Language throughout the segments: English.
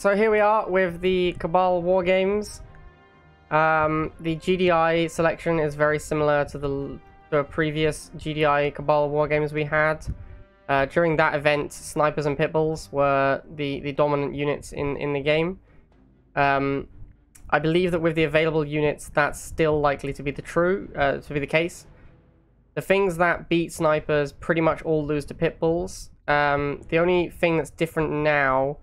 so here we are with the Cabal War Games. The GDI selection is very similar to the previous GDI Cabal War Games we had. During that event, snipers and pit bulls were the dominant units in the game. I believe that with the available units, that's still likely to be the case. The things that beat snipers pretty much all lose to pit bulls. The only thing that's different now,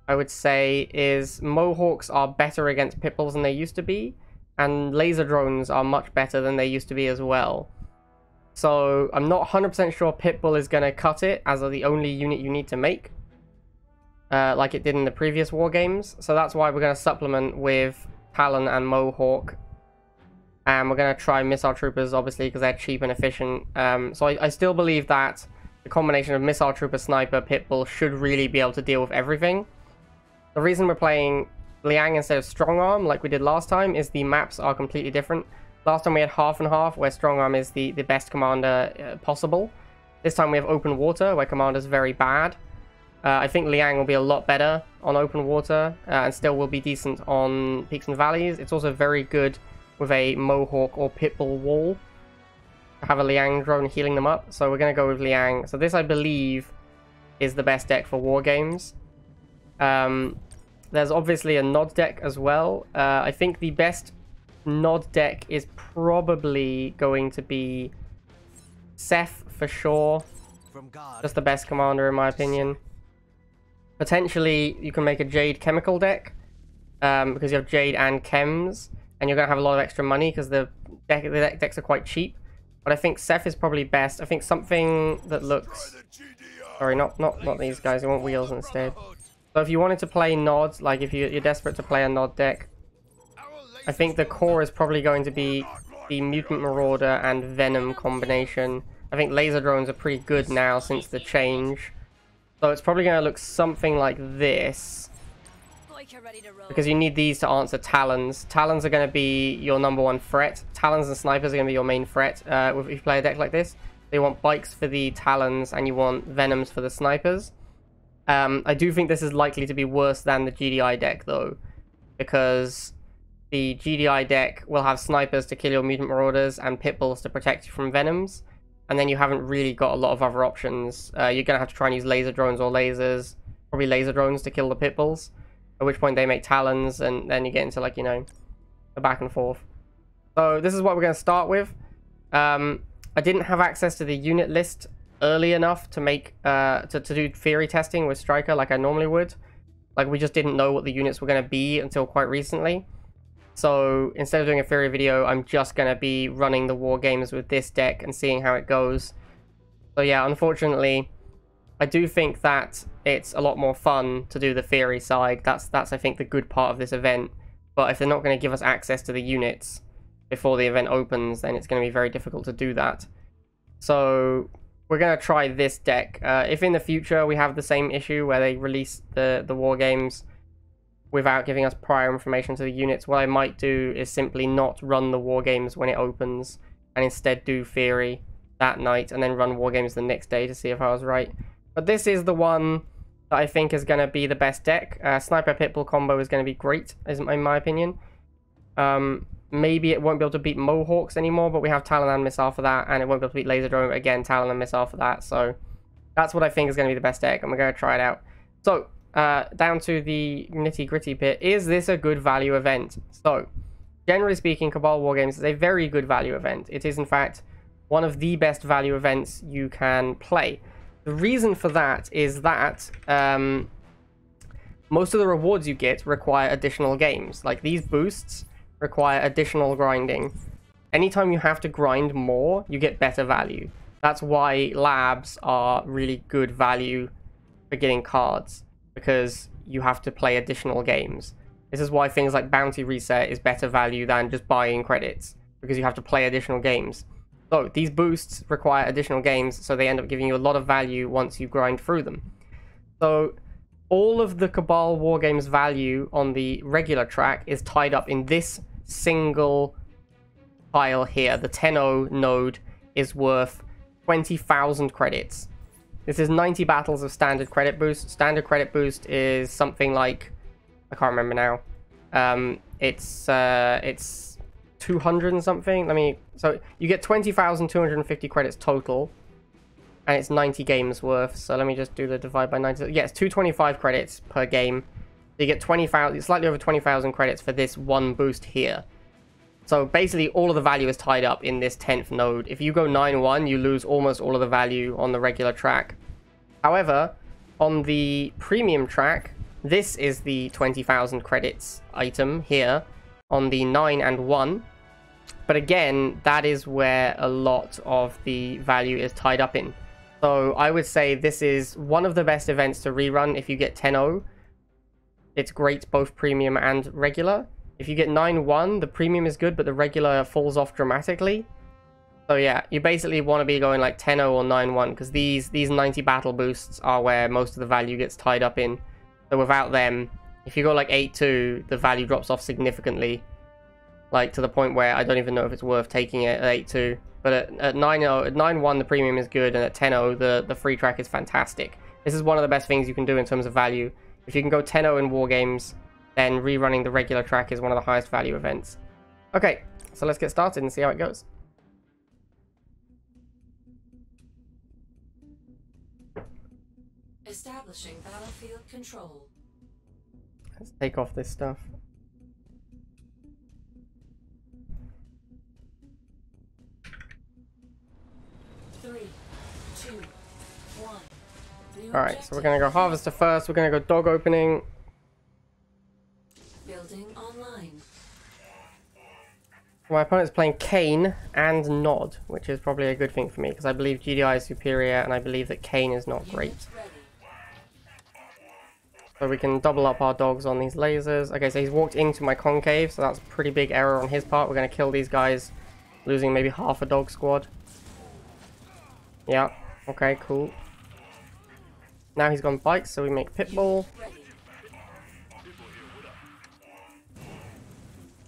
I would say, is Mohawks are better against pit bulls than they used to be, and laser drones are much better than they used to be as well. So I'm not 100% sure pit bull is going to cut it as the only unit you need to make, like it did in the previous war games. So that's why we're going to supplement with Talon and Mohawk. And we're going to try missile troopers, obviously, because they're cheap and efficient. So I still believe that the combination of missile trooper, sniper, pit bull should really be able to deal with everything. The reason we're playing Liang instead of strong arm, like we did last time, is the maps are completely different. Last time we had half and half, where strong arm is the best commander possible. This time we have open water, where commander's very bad. I think Liang will be a lot better on open water, and still will be decent on peaks and valleys. It's also very good with a Mohawk or Pitbull wall to have a Liang drone healing them up. So we're going to go with Liang. So this, I believe, is the best deck for war games. There's obviously a Nod deck as well. I think the best Nod deck is probably going to be Seth for sure. Just the best commander in my opinion. Potentially you can make a Jade chemical deck, because you have Jade and chems, and you're going to have a lot of extra money because the decks are quite cheap. But I think Seth is probably best. I think something that looks... Sorry, not these guys. I want wheels instead. So if you wanted to play Nod, like if you're desperate to play a Nod deck, I think the core is probably going to be the Mutant Marauder and Venom combination. I think laser drones are pretty good now since the change. So it's probably going to look something like this, because you need these to answer Talons. Talons are going to be your #1 threat. Talons and snipers are going to be your main threat if you play a deck like this. So you want bikes for the Talons and you want Venoms for the snipers. I do think this is likely to be worse than the GDI deck though, because the GDI deck will have snipers to kill your Mutant Marauders and pit bulls to protect you from Venoms. And then you haven't really got a lot of other options. You're going to have to try and use laser drones or lasers. Probably laser drones to kill the pit bulls. At which point they make Talons, and then you get into, like, you know, the back and forth. So this is what we're going to start with. I didn't have access to the unit list early enough to make to do theory testing with Striker like I normally would. Like, we just didn't know what the units were going to be until quite recently. So instead of doing a theory video, I'm just going to be running the war games with this deck and seeing how it goes. So yeah, unfortunately, I do think that it's a lot more fun to do the theory side. That's I think the good part of this event. But if they're not going to give us access to the units before the event opens, then it's going to be very difficult to do that. So we're going to try this deck. If in the future we have the same issue where they release the war games without giving us prior information to the units, what I might do is simply not run the war games when it opens and instead do theory that night and then run war games the next day to see if I was right. But this is the one that I think is going to be the best deck. Sniper Pitbull combo is going to be great, in my opinion. Maybe it won't be able to beat Mohawks anymore, but we have Talon and Missile for that, and it won't be able to beat Laser Drone, but again, Talon and Missile for that. So that's what I think is going to be the best deck, and we're going to try it out. So down to the nitty-gritty bit. Is this a good value event? So generally speaking, Cabal War Games is a very good value event. It is in fact one of the best value events you can play. The reason for that is that most of the rewards you get require additional games. Like these boosts require additional grinding. Anytime you have to grind more, you get better value. That's why labs are really good value for getting cards, because you have to play additional games. This is why things like Bounty Reset is better value than just buying credits, because you have to play additional games. So these boosts require additional games, so they end up giving you a lot of value once you grind through them. So all of the Cabal War Games value on the regular track is tied up in this single pile here. The 10-0 node is worth 20,000 credits. This is 90 battles of standard credit boost. Standard credit boost is something like I can't remember now. It's 200 and something. So you get 20,250 credits total, and it's 90 games worth. So let me just do the divide by 90. Yeah, it's 225 credits per game. So you get 20,000, slightly over 20,000 credits for this one boost here. So basically all of the value is tied up in this 10th node. If you go 9-1, you lose almost all of the value on the regular track. However, on the premium track, this is the 20,000 credits item here on the 9 and 1. But again, that is where a lot of the value is tied up in. So I would say this is one of the best events to rerun if you get 10-0. It's great both premium and regular. If you get 9-1, the premium is good, but the regular falls off dramatically. So yeah, you basically want to be going like 10-0 or 9-1, because these 90 battle boosts are where most of the value gets tied up in. So without them, if you go like 8-2, the value drops off significantly. Like to the point where I don't even know if it's worth taking it at 8-2. But at 9-0, at 9-1 the premium is good, and at 10-0 the free track is fantastic. This is one of the best things you can do in terms of value. If you can go 10-0 in war games, then rerunning the regular track is one of the highest value events. Okay, so let's get started and see how it goes. Establishing battlefield control. Let's take off this stuff. Alright, so we're going to go Harvester first. We're going to go Dog Opening. Building online. My opponent's playing Kane and Nod, which is probably a good thing for me, because I believe GDI is superior, and I believe that Kane is not great. So we can double up our dogs on these lasers. Okay, so he's walked into my concave, so that's a pretty big error on his part. We're going to kill these guys, losing maybe half a dog squad. Yeah, okay, cool. Now he's gone bikes, so we make Pitbull.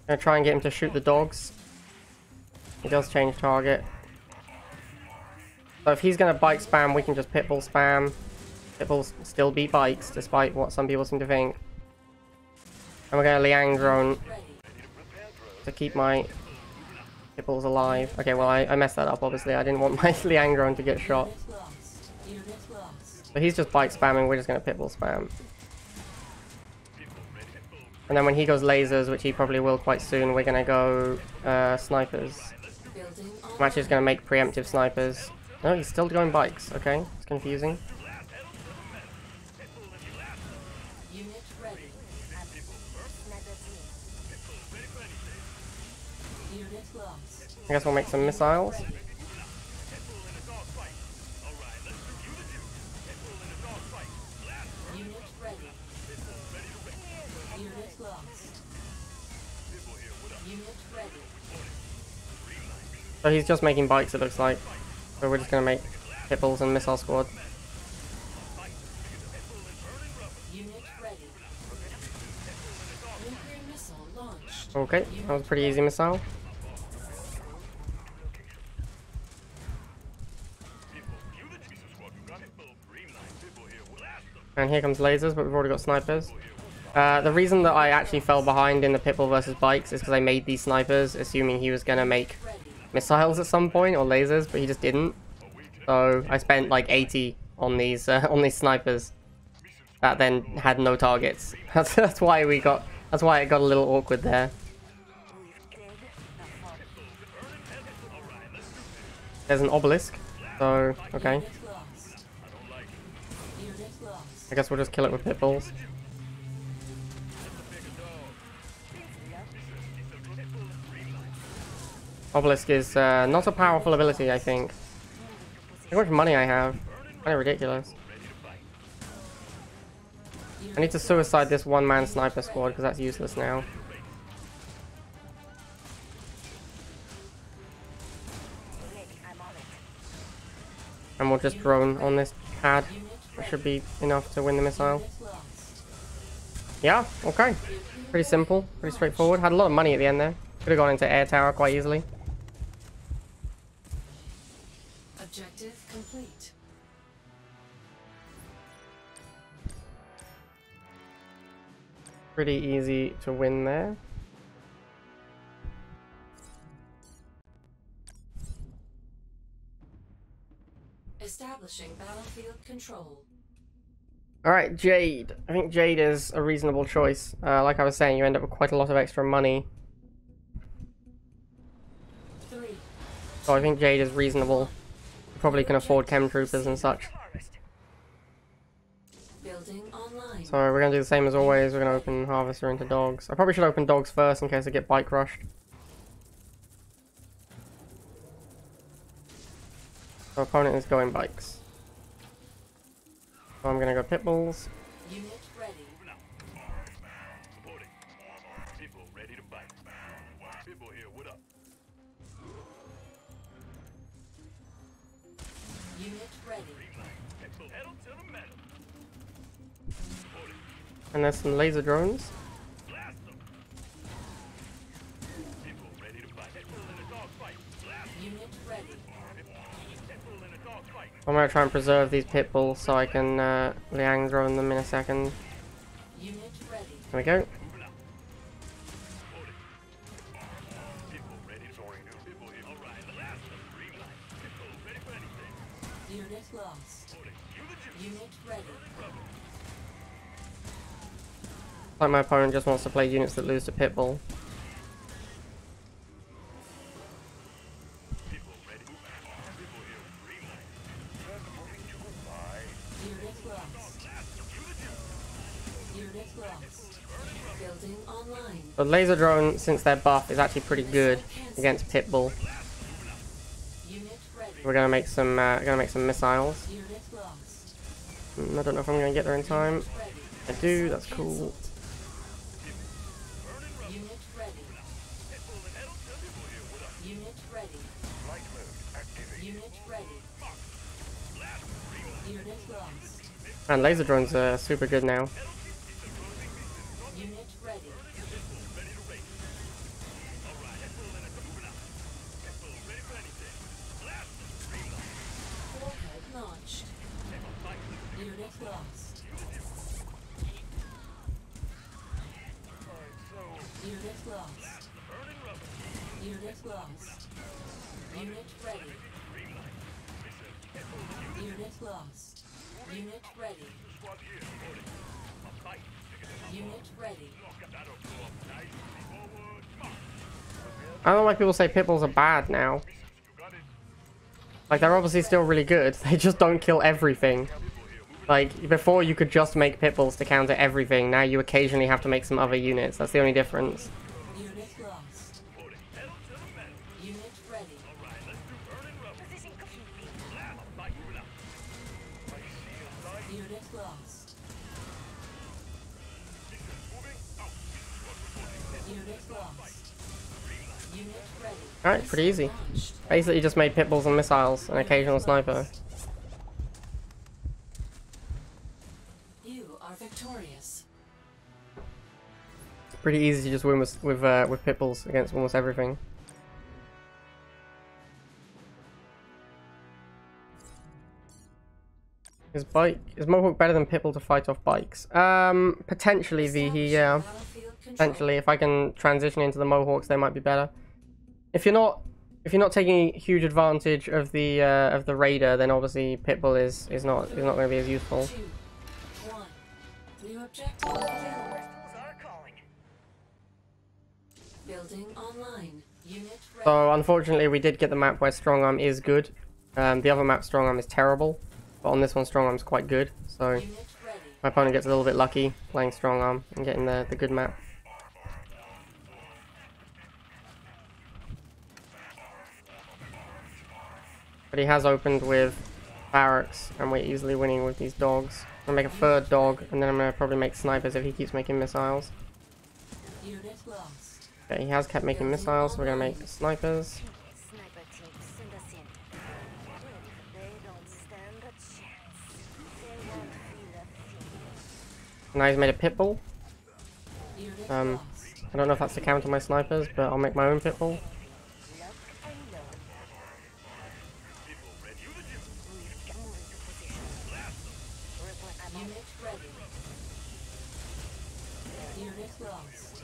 Gonna try and get him to shoot the dogs. He does change target. So if he's gonna bike spam, we can just Pitbull spam. Pitbulls still beat bikes, despite what some people seem to think. And we're gonna Liang drone to keep my Pitbulls alive. Okay, well I messed that up, obviously. I didn't want my Liang drone to get shot. So he's just bike spamming, we're just going to Pitbull spam. And then when he goes lasers, which he probably will quite soon, we're going to go snipers. I'm actually just going to make preemptive snipers. No, he's still going bikes. Okay, it's confusing. I guess we'll make some missiles. So he's just making bikes, it looks like. So we're just going to make Pitbulls and Missile Squad. Okay, that was a pretty easy missile. And here comes lasers, but we've already got snipers. The reason that I actually fell behind in the Pitbull versus bikes is because I made these snipers assuming he was going to make missiles at some point, or lasers, but he just didn't. So I spent like 80 on these snipers that then had no targets. That's why it got a little awkward there. There's an obelisk, so okay. I guess we'll just kill it with Pitbulls. Obelisk is not a powerful ability, I think. Look how much money I have. Kind of ridiculous. I need to suicide this one-man sniper squad because that's useless now. And we'll just drone on this pad. That should be enough to win the missile. Yeah, okay. Pretty simple, pretty straightforward. Had a lot of money at the end there. Could have gone into air tower quite easily. Objective complete. Pretty easy to win there. Establishing battlefield control. Alright, Jade. I think Jade is a reasonable choice. Like I was saying, you end up with quite a lot of extra money. 3. So I think Jade is reasonable. You probably can afford chem troopers and such. Building online. So we're going to do the same as always. We're going to open Harvester into dogs. I probably should open dogs first in case I get bike crushed. So opponent is going bikes. So I'm going to go pit bulls. Unit ready. People ready to bite. People here, what up? Unit ready. Pedal to the metal. And there's some laser drones. Blast them. People ready to bite. People in a dog fight. Blast them. Unit ready. People in a dog fight. I'm going to try and preserve these pit bulls so I can Liang drone them in a second. Unit ready. There we go. People ready to people here. All right, blast them. Green light. People ready for anything. Unit lost. Unit ready. Like my opponent just wants to play units that lose to pit bull. People ready. People here. Green light. Unit lost. Unit lost. Building online. The laser drone, since their buff, is actually pretty good against pit bull. Unit ready. We're gonna make some missiles. Unit lost. I don't know if I'm gonna get there in time. Ready. I do. That's cool. Unit ready. Unit ready. Unit ready. Unit lost. And laser drones are super good now. Unit ready. Warhead launched. Unit lost. Unit lost. Unit lost. Unit ready. Unit lost. Unit ready. Unit ready. I don't know why people say pit bulls are bad now. Like, they're obviously still really good. They just don't kill everything. Like, before you could just make pit bulls to counter everything. Now you occasionally have to make some other units. That's the only difference. Unit lost. Unit ready. Unit lost. Unit lost. Unit ready. Alright, pretty easy. Launched. Basically just made pit bulls and missiles, and occasional sniper. You are victorious. Pretty easy to just win with pit bulls against almost everything. Is Mohawk better than Pitbull to fight off bikes? Potentially, VE, yeah. Battlefield control. Potentially, if I can transition into the Mohawks, they might be better. If you're not taking huge advantage of the Raider, then obviously Pitbull is not going to be as useful. 2, 1. New objective available. Building online. Unit ready. So unfortunately, we did get the map where Strong Arm is good. The other map, Strong Arm, is terrible. But on this one, Strong Arm's quite good. So Unit ready. my opponent gets a little bit lucky playing Strong Arm and getting the good map. But he has opened with barracks, and we're easily winning with these dogs. I'm gonna make a third dog, and then I'm gonna probably make snipers if he keeps making missiles. Unit lost. Okay, he has kept making missiles, so we're gonna make snipers. Sniper team, send us in. They don't stand a chance. They won't feel a thing. Now he's made a pit bull. Unit Um, lost. I don't know if that's to counter my snipers, but I'll make my own pit bull. Lock and load. Move into position. Report ammo. Unit ready. Unit Unit lost.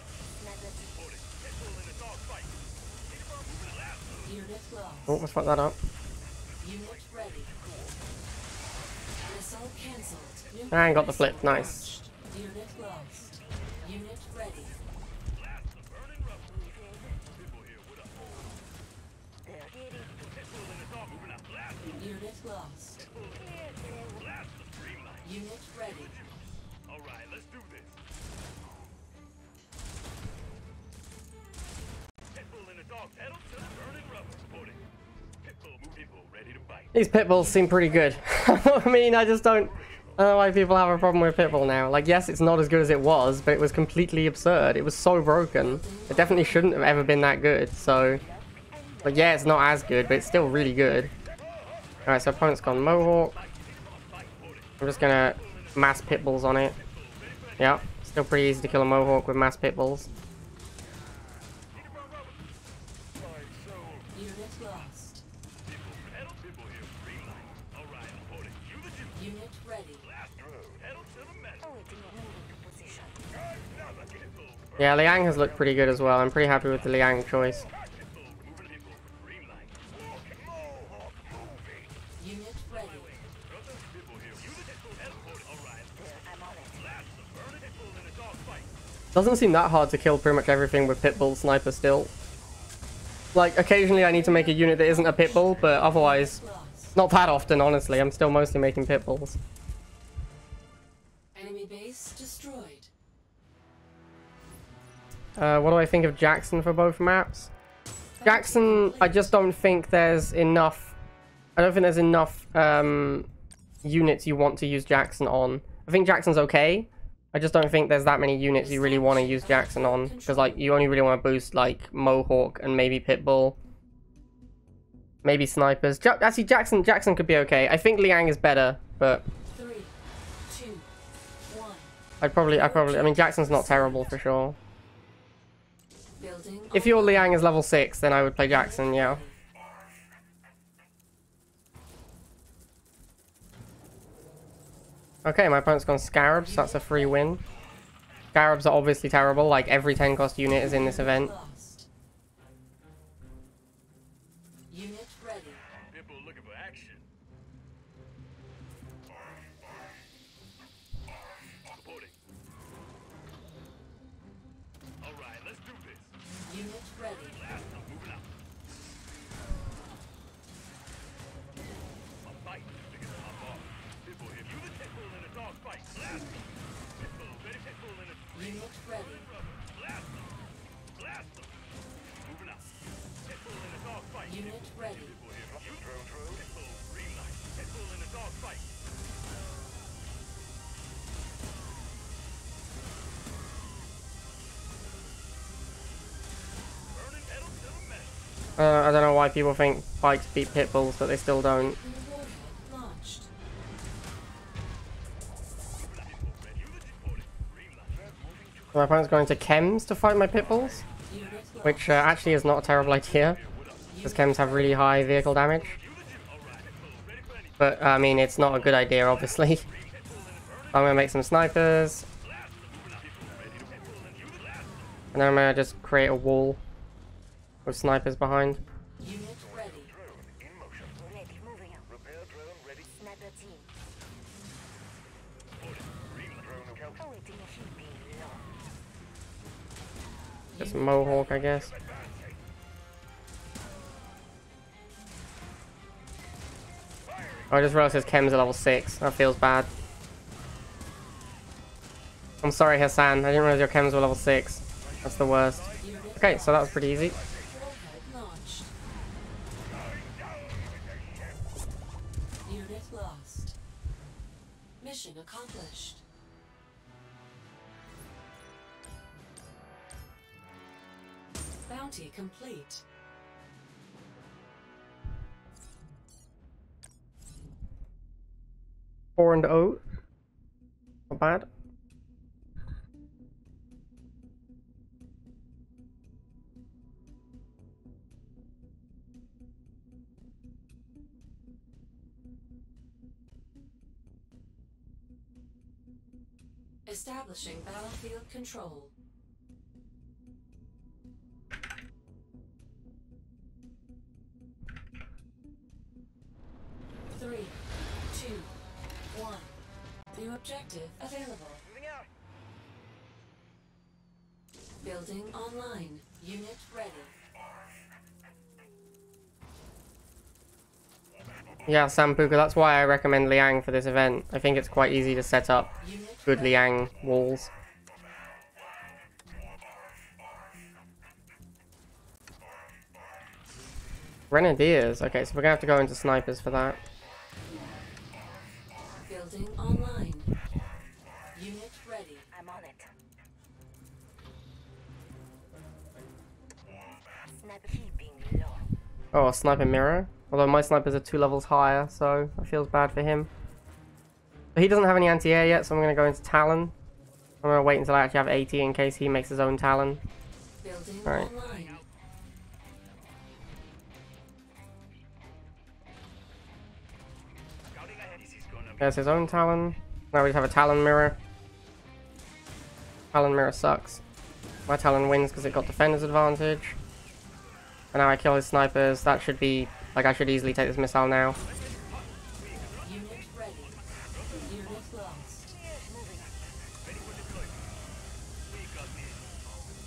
Unit lost. Oh, let's fuck that up. Unit ready. Missile cancelled. And got the flip. Nice. Unit lost. Unit ready. Unit lost. Unit ready. Alright, let's do this. Pitbull in the dog pedal to the burning rubber. Reporting. Pitbull ready to bite. These pit bulls seem pretty good. I mean, I don't know why people have a problem with Pitbull now. Like, yes, it's not as good as it was, but it was completely absurd. It was so broken. It definitely shouldn't have ever been that good, so... But yeah, it's not as good, but it's still really good. Alright, so opponent's gone Mohawk. I'm just gonna mass Pitbulls on it. Yeah, still pretty easy to kill a Mohawk with mass Pitbulls. Unit lost. Unit ready. Yeah, Liang has looked pretty good as well. I'm pretty happy with the Liang choice. Unit ready. Doesn't seem that hard to kill pretty much everything with Pitbull Sniper still. Like, occasionally I need to make a unit that isn't a Pitbull, but otherwise, Lost. not that often, honestly. I'm still mostly making Pitbulls. Enemy base destroyed. What do I think of Jackson for both maps? Jackson, I just don't think there's enough... I don't think there's enough units you want to use Jackson on. I think Jackson's okay. I just don't think there's that many units you really want to use Jackson on. Because, like, you only really want to boost, like, Mohawk and maybe Pitbull. Maybe Snipers. Actually, Jackson could be okay. I think Liang is better, but... 3, 2, 1. I mean, Jackson's not terrible for sure. Building If your Liang is level 6, then I would play Jackson, yeah. Okay, my opponent's gone Scarabs. That's a free win. Scarabs are obviously terrible. Like, every 10 cost unit is in this event. lost. Unit ready. Pitbull looking for action. Reporting. Alright, let's do this. Unit ready. I'm moving out. I'm fighting. Niggas, I'm off. Pitbull, if you the Pitbull in a dog fight, blast them. Pitbull, ready Pitbull in a Unit ready. blast them. Blast them. Moving out. Pitbull in a dog fight. Unit ready. Pitbull here. Pitbull, green light. Pitbull in a dog fight. Burning metal to the metal. I don't know why people think bikes beat Pitbulls, but they still don't. Warhead launched. My opponent's going to Chems to fight my Pitbulls, Unit lost. which actually is not a terrible idea, because Chems have really high vehicle damage. But, I mean, it's not a good idea, obviously. I'm going to make some snipers. And then I'm going to just create a wall with snipers behind. Unit ready. Ready, moving out. Repair drone ready. Sniper team. Awaiting a shipping launch. Just Mohawk, I guess. Oh, I just realized his chems are level 6. That feels bad. I'm sorry, Hassan. I didn't realize your chems were level 6. That's the worst. Unit Okay, so that was pretty easy. Warhead launched. Unit lost. Mission accomplished. Bounty complete. Four and oat. Not bad. Establishing battlefield control. objective available. Moving out. Building online. Unit ready. Yeah, Sampuka, that's why I recommend Liang for this event. I think it's quite easy to set up Unit good ready. Liang walls. Grenadiers. Okay, so we're gonna have to go into snipers for that. Building online. Unit ready. I'm on it. Snap keeping low. Oh, a sniper mirror. Although my snipers are 2 levels higher, so it feels bad for him. But he doesn't have any anti-air yet, so I'm going to go into Talon. I'm going to wait until I actually have 80 in case he makes his own Talon. Building Alright. online. Scouting ahead. This is gonna be There's his own Talon. Now we have a Talon mirror. Talon mirror sucks. My Talon wins because it got defender's advantage. And now I kill his snipers. That should be... Like, I should easily take this missile now. Unit ready. Unit lost. ready for deployment. We got this.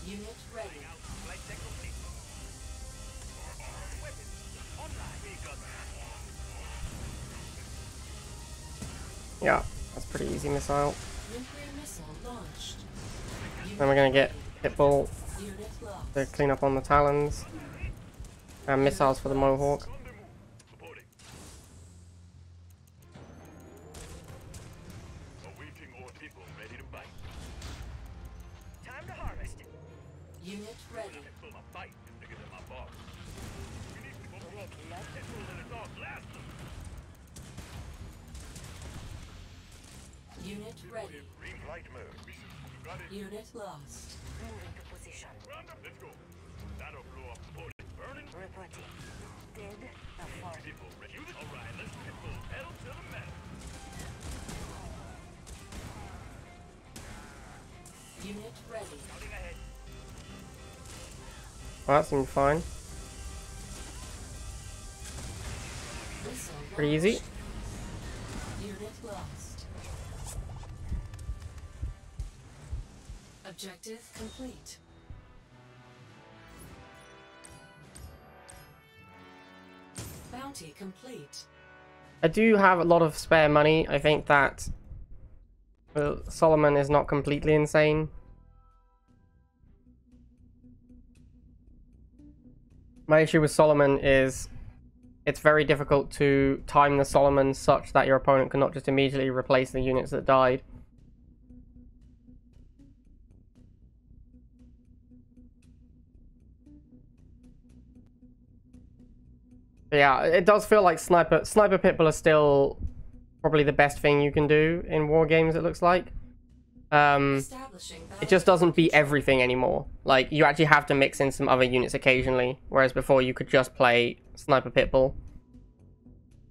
Unit ready. Flight check complete. Weapons online. We got this. Yeah, that's a pretty easy missile. Nuclear missile launched. Then we're going to get Pitbull Unit lost. to clean up on the Talons. And missiles for the Mohawk. On the move. Supporting. Awaiting all people ready to bite. Time to harvest. Unit ready. Pull my bite. Bigger than my bar. We need people. Red love. Pull in the dog. Blast them. Unit ready. Green light mode. We got it. Unit lost. Moving to position. Round up. Let's go. That'll blow up. Supporting. Burning. Reporting. Dead. A far. People ready. All right. Let's get full pedal to the metal. Unit ready. Scouting ahead. Well, that seemed fine. Missile Pretty easy. launched. Unit lost. Objective complete. Bounty complete. I do have a lot of spare money. I think that Solomon is not completely insane. My issue with Solomon is it's very difficult to time the Solomon such that your opponent cannot just immediately replace the units that died. But yeah, it does feel like Sniper Pitbull are still probably the best thing you can do in war games, it looks like. Establishing It just doesn't beat everything anymore. Like, you actually have to mix in some other units occasionally, whereas before you could just play Sniper Pitbull.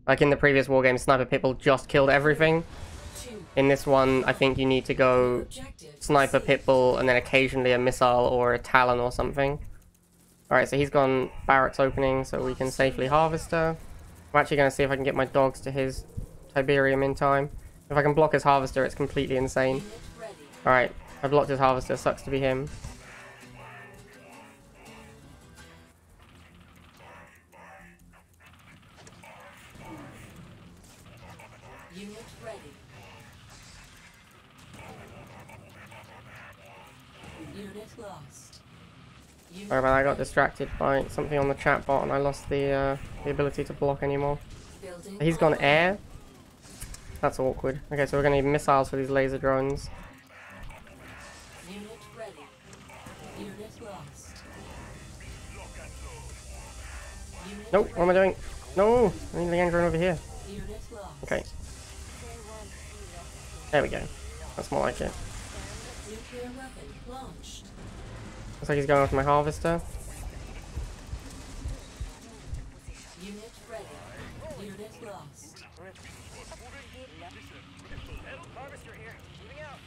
Like in the previous war game, Sniper Pitbull just killed everything. two. In this one, I think you need to go Objective Sniper seized. Pitbull and then occasionally a missile or a Talon or something. Alright, so he's gone barracks opening, so we can safely harvest her. I'm actually going to see if I can get my dogs to his Tiberium in time. If I can block his harvester, it's completely insane. Unit ready. Alright, I blocked his harvester, sucks to be him. Unit ready. Unit lost. Unit Sorry about that, I got ready. distracted by something on the chat bot and I lost the ability to block anymore. Building He's gone online. air. That's awkward. Okay, so we're going to need missiles for these laser drones. Unit ready. Unit lost. Unit Nope, what am I doing? No! I need the gang drone over here. Unit lost. Okay, there we go. That's more like it. Nuclear weapon launched. Looks like he's going after my harvester. Unit ready. Unit lost. Harvester here. Moving out.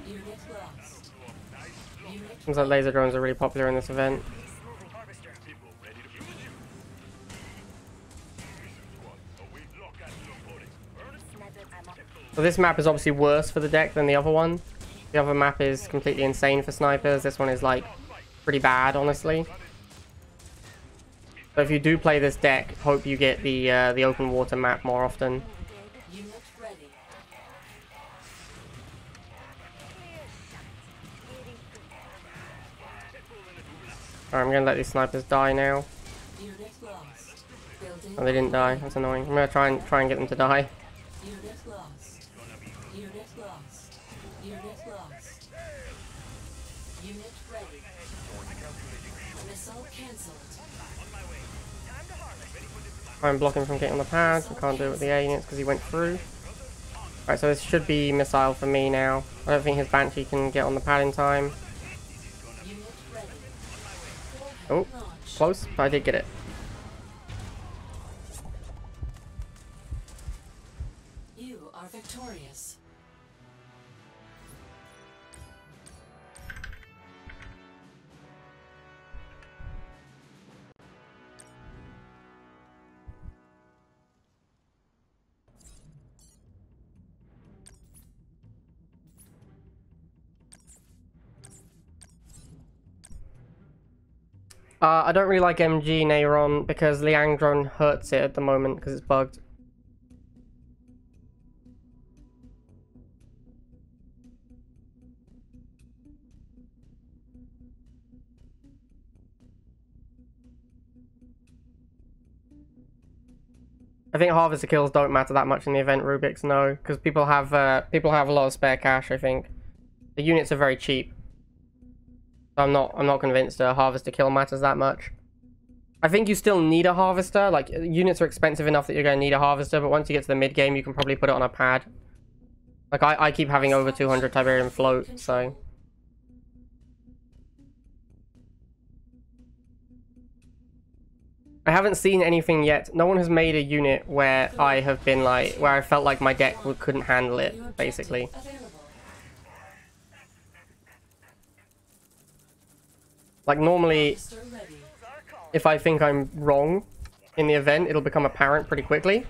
Unit lost. Unit Seems like laser drones are really popular in this event. Harvester. People ready to use you. Mission squad. Await lock and supporting. Burn it. Sniper, I'm up. So this map is obviously worse for the deck than the other one. The other map is completely insane for snipers. This one is like pretty bad, honestly. So if you do play this deck, hope you get the open water map more often. Unit ready. Alright, I'm gonna let these snipers die now. Unit lost. Building. Oh, they didn't die. That's annoying. I'm gonna try and get them to die. Unit lost. Unit lost. Unit lost. Unit ready. Missile cancelled. I'm blocking from getting on the pad. I can't do it with the A units because he went through. Alright, so this should be missile for me now. I don't think his Banshee can get on the pad in time. Unit ready. Oh, Launch. close, but I did get it. You are victorious. I don't really like MG Neyron because Liang drone hurts it at the moment because it's bugged. I think harvester kills don't matter that much in the event, Rubik's, no, because people have a lot of spare cash. I think the units are very cheap. I'm not convinced a harvester kill matters that much. I think you still need a harvester. Like, units are expensive enough that you're going to need a harvester, but once you get to the mid game, you can probably put it on a pad. Like, I keep having over 200 Tiberium float, so. I haven't seen anything yet. No one has made a unit where I have been like, where I felt like my deck couldn't handle it, basically. Like, normally, if I think I'm wrong in the event, it'll become apparent pretty quickly.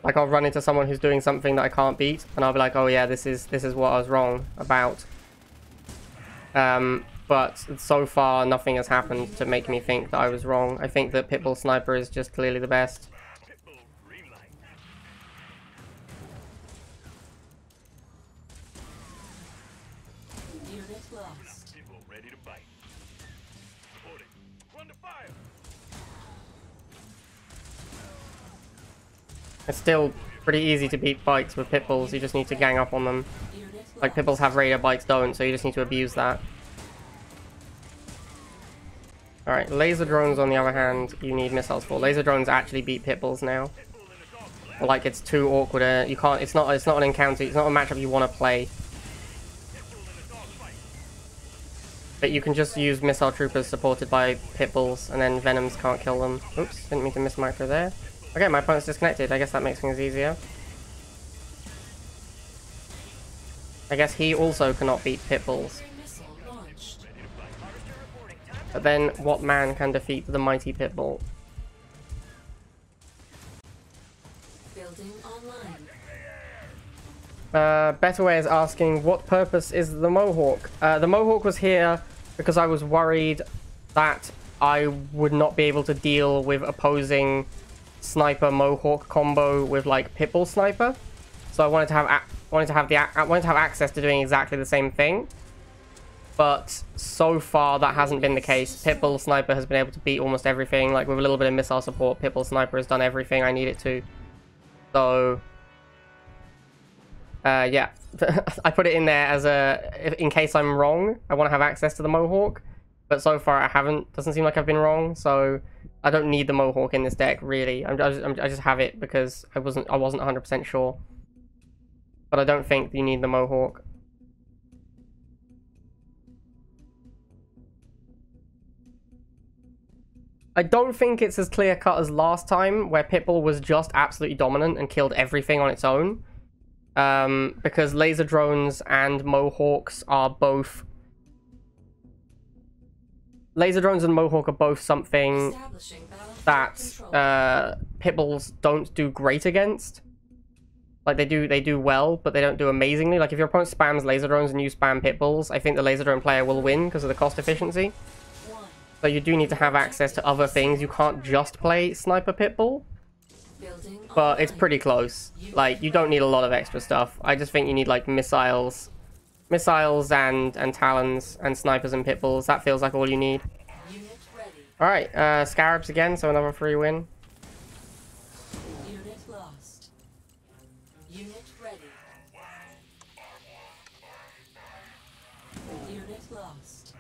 Like, I'll run into someone who's doing something that I can't beat, and I'll be like, oh yeah, this is what I was wrong about. But so far, nothing has happened to make me think that I was wrong. I think that Pitbull Sniper is just clearly the best. Unit lost. People ready to bite. Reporting. Run to fire. It's still pretty easy to beat bikes with Pitbulls. You just need to gang up on them. Unit Like, lost. Pitbulls have radar, bikes don't, so you just need to abuse that. Alright, laser drones on the other hand, you need missiles for. Laser drones actually beat Pitbulls now. Like, it's too awkward. You can't. It's not an encounter. It's not a matchup you want to play. But you can just use missile troopers supported by Pitbulls, and then Venoms can't kill them. Oops, didn't mean to miss micro there. Okay, my opponent's disconnected. I guess that makes things easier. I guess he also cannot beat Pitbulls. Missile launched. But then, what man can defeat the mighty Pitbull? Building online. Better Way is asking, what purpose is the Mohawk? The Mohawk was here because I was worried that I would not be able to deal with opposing sniper Mohawk combo with like Pitbull sniper. So I wanted to have access to doing exactly the same thing. But so far that hasn't been the case. Pitbull sniper has been able to beat almost everything. Like, with a little bit of missile support, Pitbull sniper has done everything I need it to. So yeah, I put it in there as in case I'm wrong. I want to have access to the Mohawk, but so far I haven't. Doesn't seem like I've been wrong, so I don't need the Mohawk in this deck really. I just have it because I wasn't 100% sure, but I don't think you need the Mohawk. I don't think it's as clear cut as last time, where Pitbull was just absolutely dominant and killed everything on its own. Because laser drones and Mohawks are both... Laser drones and Mohawk are both something Establishing battlefield that control. Pitbulls don't do great against. Like they do well, but they don't do amazingly. Like if your opponent spams laser drones and you spam pit bulls, I think the laser drone player will win because of the cost efficiency. So you do need to have access to other things. You can't just play sniper pit bull, but it's pretty close. Like you don't need a lot of extra stuff. I just think you need like missiles and talons and snipers and pit bulls. That feels like all you need. All right, scarabs again, so another free win. Unit lost. Unit ready. Unit lost.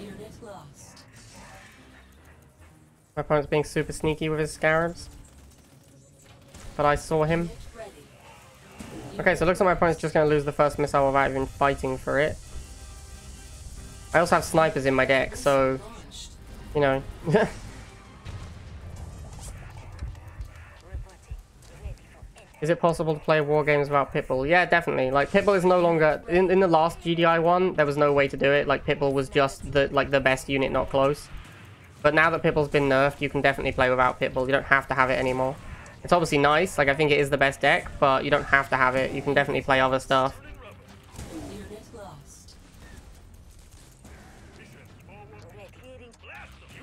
Unit lost. My opponent's being super sneaky with his scarabs, but I saw him. Unit ready. Okay, so it looks like my opponent's just going to lose the first missile without even fighting for it. I also have snipers in my deck, so, you know. Reporting. Ready for entry. Is it possible to play war games without Pitbull? Yeah, definitely. Like, Pitbull is no longer... In the last GDI one, there was no way to do it. Like, Pitbull was just the best unit, not close. But now that Pitbull's been nerfed, you can definitely play without Pitbull. You don't have to have it anymore. It's obviously nice. Like, I think it is the best deck, but you don't have to have it. You can definitely play other stuff. Unit lost. Radiating.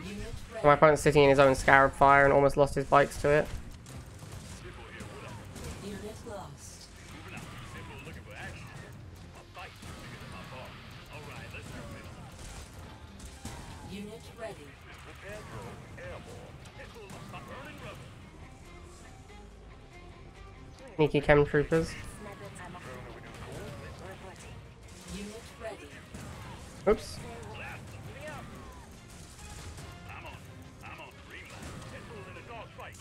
Unit ready. My opponent's sitting in his own Scarab Fire and almost lost his bikes to it. Unit lost. Looking for action. A fight bigger than my bar. All right, let's do this. Unit ready. Repair drone airborne. Pitbull, I'm burning rubber. Sneaky chem troopers. Sniper ammo. Reporting. Unit ready. Oops. I'm on green light. Pitbull in a dog fight.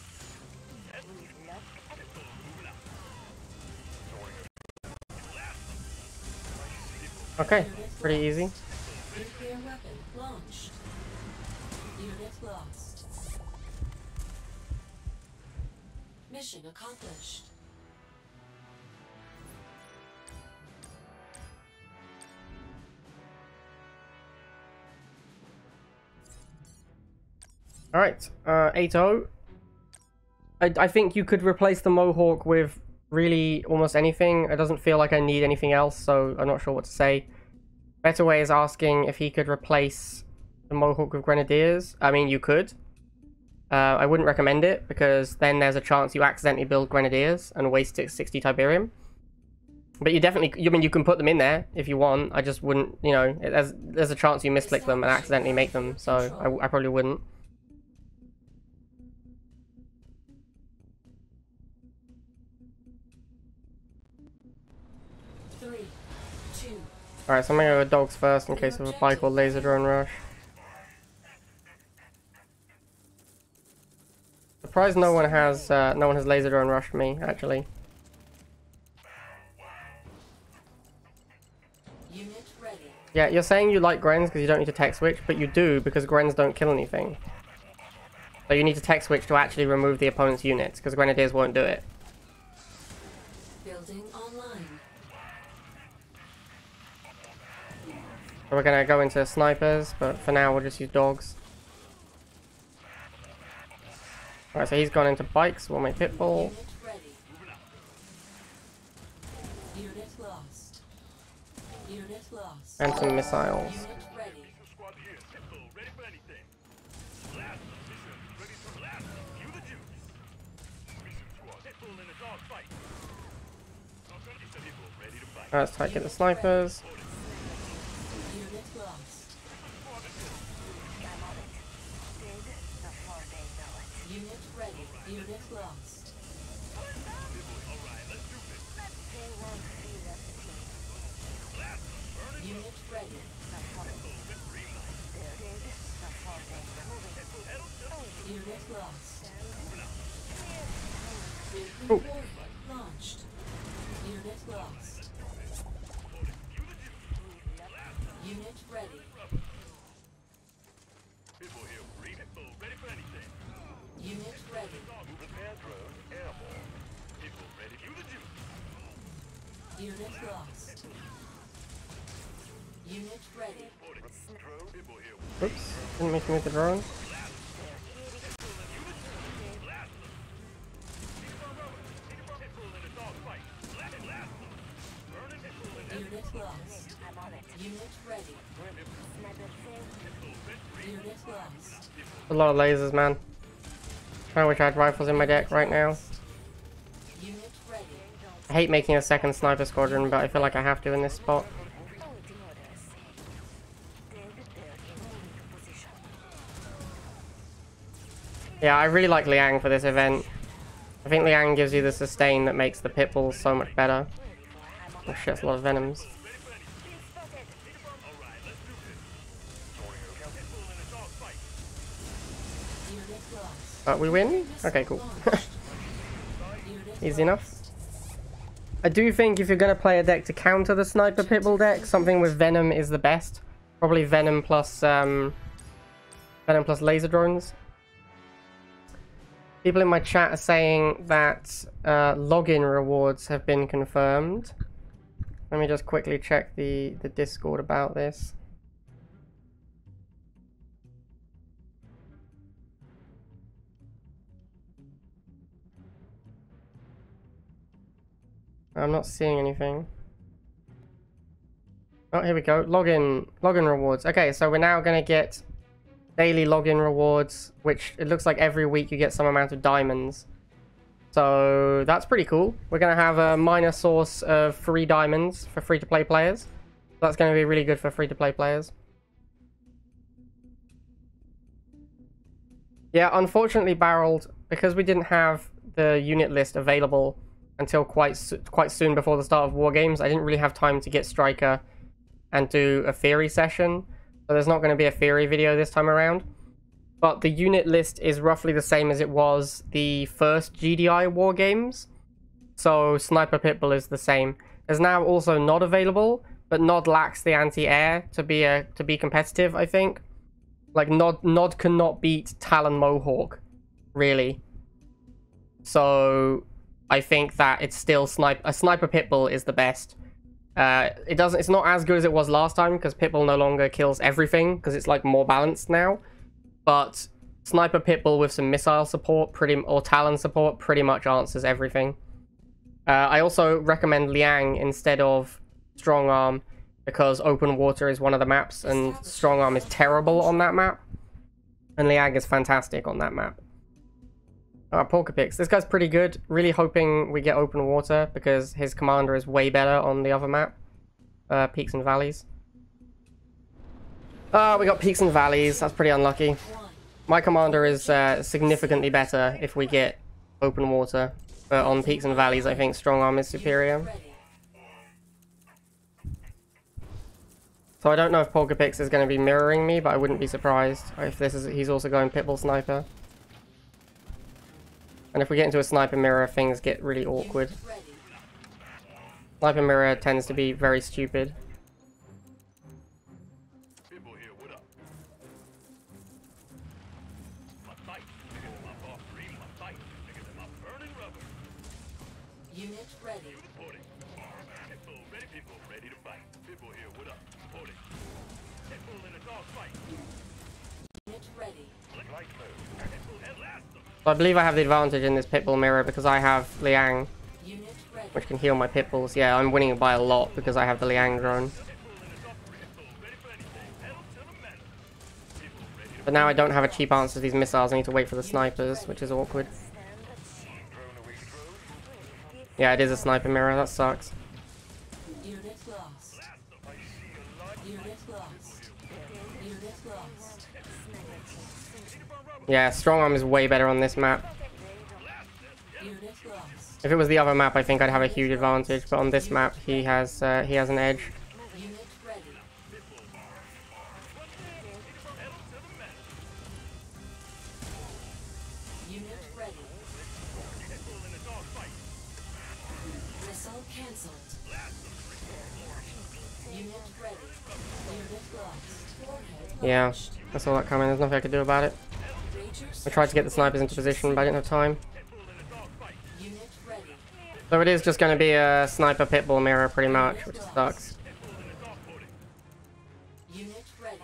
Pitbull moving out. Okay, pretty easy. Nuclear weapon launched. Unit lost. Mission accomplished. Alright, 8-0. I think you could replace the Mohawk with really almost anything. It doesn't feel like I need anything else, so I'm not sure what to say. Better Way is asking if he could replace the Mohawk with Grenadiers. I mean, you could. I wouldn't recommend it, because then there's a chance you accidentally build Grenadiers and waste 60 Tiberium. But you definitely, I mean, you can put them in there if you want. I just wouldn't, you know, there's a chance you misclick them and accidentally make them, so I probably wouldn't. Alright, so I'm gonna go with dogs first in case of a bike or laser drone rush. Surprised no one has laser drone rushed me, actually. Unit ready. Yeah, you're saying you like Grens because you don't need to tech switch, but you do because Grens don't kill anything. So you need to tech switch to actually remove the opponent's units, because Grenadiers won't do it. Building online. So we're gonna go into snipers, but for now we'll just use dogs. Alright, so he's gone into bikes, we'll make Pitbull. Unit ready. Unit lost. Unit lost. And some missiles. Unit ready. Squad here. Pitbull ready for anything. Blast them. Mission ready to blast them. Cue the juice. Mission squad. Pitbull in a dog fight. Pitbull ready to fight. Alright, let's try to get the snipers. Unit lost. I'm on it. Did before they know it. Unit ready. Unit lost. All right, let's do this. They won't feel a thing. Unit ready. Before they're dead before they know it. Unit lost. Ooh. Nuclear warhead launched. Unit lost. Unit ready. Pitbull here. Green. Pitbull ready for anything. Unit ready. Repair drone airborne. Pitbull ready. Cue the juice. Unit lost. Unit ready. Drone. Pitbull here. Oops, didn't make me with the drone. Unit ready. Unit lost. A lot of lasers, man. I wish I had rifles in my deck right now. Unit ready. I hate making a second sniper squadron, but I feel like I have to in this spot. Yeah, I really like Liang for this event. I think Liang gives you the sustain that makes the pit bulls so much better. Oh shit, that's a lot of venoms. We win? Okay, cool. Easy enough. I do think if you're going to play a deck to counter the sniper pitbull deck, something with venom is the best. Probably venom plus laser drones. People in my chat are saying that login rewards have been confirmed. Let me just quickly check the Discord about this. I'm not seeing anything. Oh, here we go. Login rewards. Okay, so we're now going to get daily login rewards, which it looks like every week you get some amount of diamonds. So that's pretty cool. We're going to have a minor source of free diamonds for free-to-play players. That's going to be really good for free-to-play players. Yeah, unfortunately, Barreled, because we didn't have the unit list available until quite soon before the start of War Games, I didn't really have time to get Striker and do a theory session. So there's not going to be a theory video this time around. But the unit list is roughly the same as it was the first GDI War Games. So Sniper Pitbull is the same. There's now also Nod available, but Nod lacks the anti-air to be competitive, I think. Like Nod cannot beat Talon Mohawk, really. So I think that it's still a Sniper Pitbull is the best. It's not as good as it was last time because Pitbull no longer kills everything because it's like more balanced now. But Sniper Pitbull with some missile support or Talon support pretty much answers everything. I also recommend Liang instead of Strong Arm because Open Water is one of the maps and Strong Arm is terrible on that map. And Liang is fantastic on that map. Porcupix. This guy's pretty good. Really hoping we get Open Water because his commander is way better on the other map. Peaks and Valleys. We got Peaks and Valleys. That's pretty unlucky. My commander is significantly better if we get Open Water. But on Peaks and Valleys, I think Strong Arm is superior. So I don't know if Porcupix is going to be mirroring me, but I wouldn't be surprised if he's also going Pitbull Sniper. And if we get into a Sniper Mirror, things get really awkward. Sniper Mirror tends to be very stupid. Unit ready. Unit ready. So I believe I have the advantage in this Pitbull Mirror because I have Liang, Unit ready. which can heal my Pitbulls. Yeah, I'm winning by a lot because I have the Liang drone. But now I don't have a cheap answer to these missiles. I need to wait for the snipers, which is awkward. Yeah, it is a Sniper Mirror. That sucks. Unit lost. Unit lost. Unit lost. Yeah, Strong Arm is way better on this map. Unit lost. If it was the other map, I think I'd have a huge advantage. But on this map, he has an edge. Unit ready. Unit ready. Missile cancelled. Unit ready. Unit lost. Yeah, I saw that coming. There's nothing I could do about it. I tried to get the snipers into position, but I didn't have time. Unit ready. So it is just going to be a Sniper Pitbull Mirror, pretty much, which sucks. Unit ready.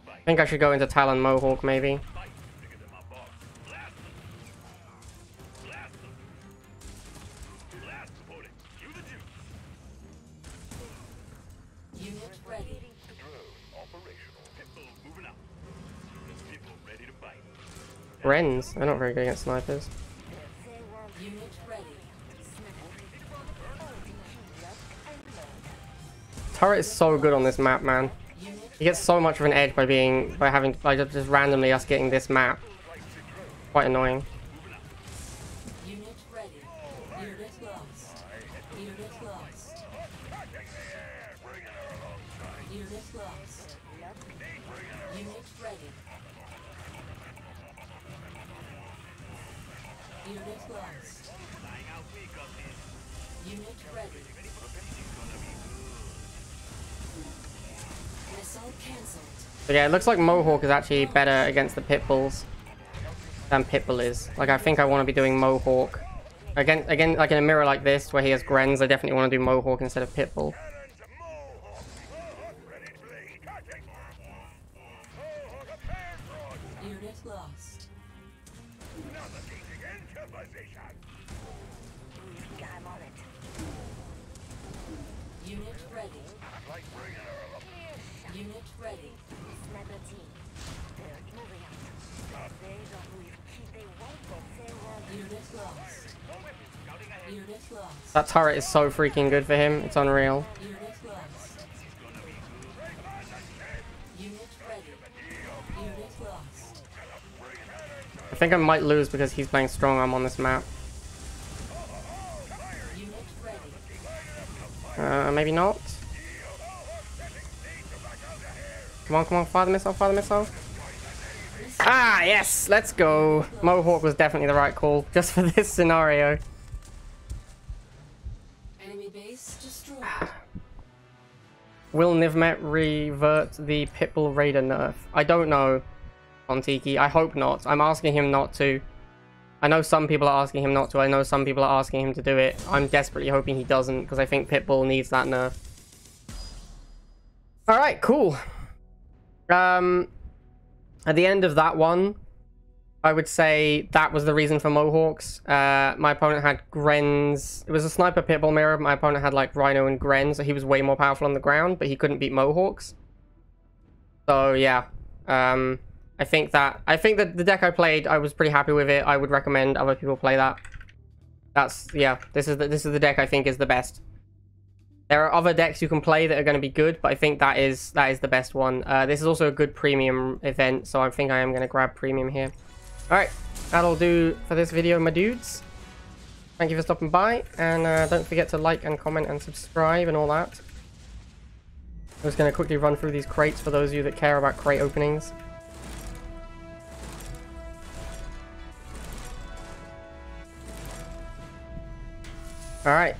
I think I should go into Talon Mohawk, maybe. Wrens. They're not very good against snipers. Unit ready. Turret is so good on this map, man. He gets so much of an edge by just randomly us getting this map. Quite annoying. Unit ready. Unit lost. Unit lost. Unit lost. Unit ready. Unit lost. Unit ready. Missile cancelled. But yeah, it looks like Mohawk is actually better against the Pitbulls than Pitbull is. Like, I think I want to be doing Mohawk. Again, like in a mirror like this, where he has Grens, I definitely want to do Mohawk instead of Pitbull. Unit lost. I'm on it. Unit ready. Unit ready. Sniper team. They're moving out. They don't move. They won't go. They won't. Unit lost. Unit lost. That turret is so freaking good for him. It's unreal. Unit lost. Unit ready. Unit lost. I think I might lose because he's playing strong arm on this map. Unit ready. Maybe not. Come on, fire the missile, fire the missile. Ah, yes, let's go. Mohawk was definitely the right call, just for this scenario. Enemy base destroyed. Will Nivmet revert the Pitbull Raider nerf? I don't know, Ontiki. I hope not. I'm asking him not to. I know some people are asking him not to. I know some people are asking him to do it. I'm desperately hoping he doesn't, because I think Pitbull needs that nerf. Alright, cool. At the end of that one, I would say that was the reason for Mohawks. My opponent had Grens. It was a sniper Pitbull mirror. My opponent had like Rhino and Gren, so he was way more powerful on the ground, but he couldn't beat Mohawks. So yeah, I think that the deck I played, I was pretty happy with it. I would recommend other people play that. Yeah. This is the deck I think is the best. There are other decks you can play that are going to be good, but I think that is the best one. This is also a good premium event, so I think I am going to grab premium here. Alright, that'll do for this video, my dudes. Thank you for stopping by, and don't forget to like and comment and subscribe and all that. I'm just going to quickly run through these crates for those of you that care about crate openings. Alright.